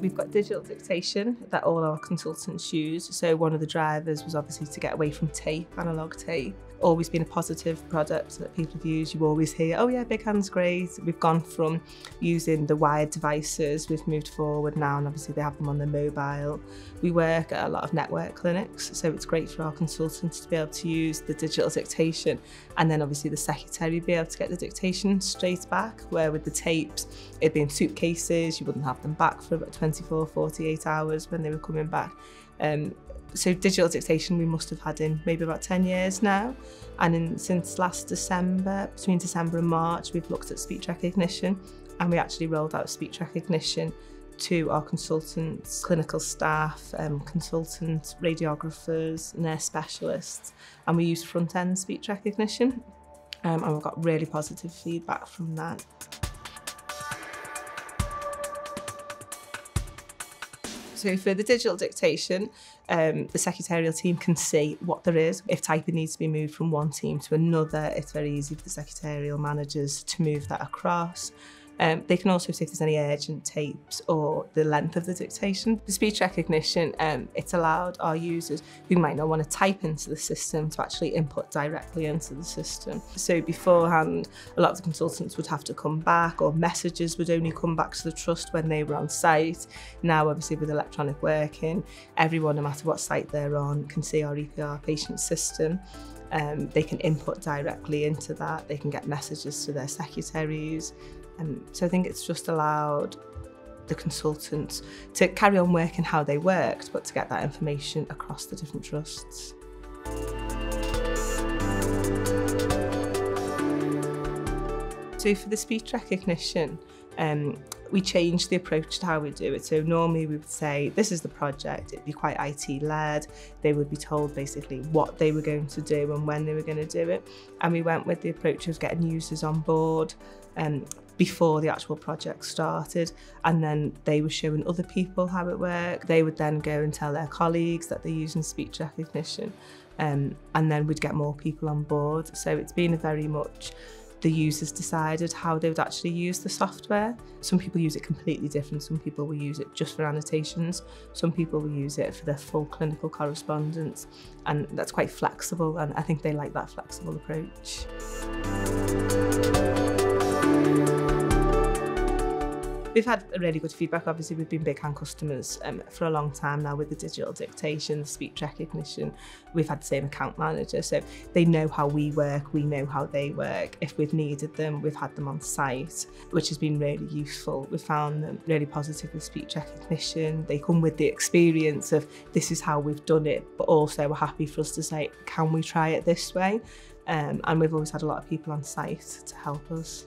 we've got digital dictation that all our consultants use. So one of the drivers was obviously to get away from tape, analogue tape. Always been a positive product that people have used. You always hear, oh yeah, BigHand's great. We've gone from using the wired devices, we've moved forward now, and obviously they have them on their mobile. We work at a lot of network clinics, so it's great for our consultants to be able to use the digital dictation, and then obviously the secretary be able to get the dictation straight back, where with the tapes, it'd be in suitcases, you wouldn't have them back for about 24, 48 hours when they were coming back. So digital dictation we must have had in maybe about 10 years now, and since last December, between December and March, we've looked at speech recognition, and we actually rolled out speech recognition to our consultants, clinical staff, consultants, radiographers, nurse specialists, and we used front-end speech recognition, and we've got really positive feedback from that. So for the digital dictation, the secretarial team can see what there is. If typing needs to be moved from one team to another, it's very easy for the secretarial managers to move that across. They can also see if there's any urgent tapes or the length of the dictation. The speech recognition, it's allowed our users who might not want to type into the system to actually input directly into the system. So beforehand, a lot of the consultants would have to come back, or messages would only come back to the trust when they were on site. Now, obviously with electronic working, everyone, no matter what site they're on, can see our EPR patient system. They can input directly into that. They can get messages to their secretaries. So I think it's just allowed the consultants to carry on working how they worked, but to get that information across the different trusts. So for the speech recognition, we changed the approach to how we do it. So normally we would say, this is the project, it'd be quite IT-led. They would be told basically what they were going to do and when they were going to do it. And we went with the approach of getting users on board before the actual project started, and then they were showing other people how it worked. They would then go and tell their colleagues that they're using speech recognition, and then we'd get more people on board. So it's been very much the users decided how they would actually use the software. Some people use it completely different. Some people will use it just for annotations. Some people will use it for their full clinical correspondence, and that's quite flexible, and I think they like that flexible approach. We've had a really good feedback. Obviously, we've been BigHand customers for a long time now with the digital dictation, the speech recognition. We've had the same account manager, so they know how we work, we know how they work. If we've needed them, we've had them on site, which has been really useful. We've found them really positive with speech recognition. They come with the experience of this is how we've done it, but also we're happy for us to say, can we try it this way? And we've always had a lot of people on site to help us.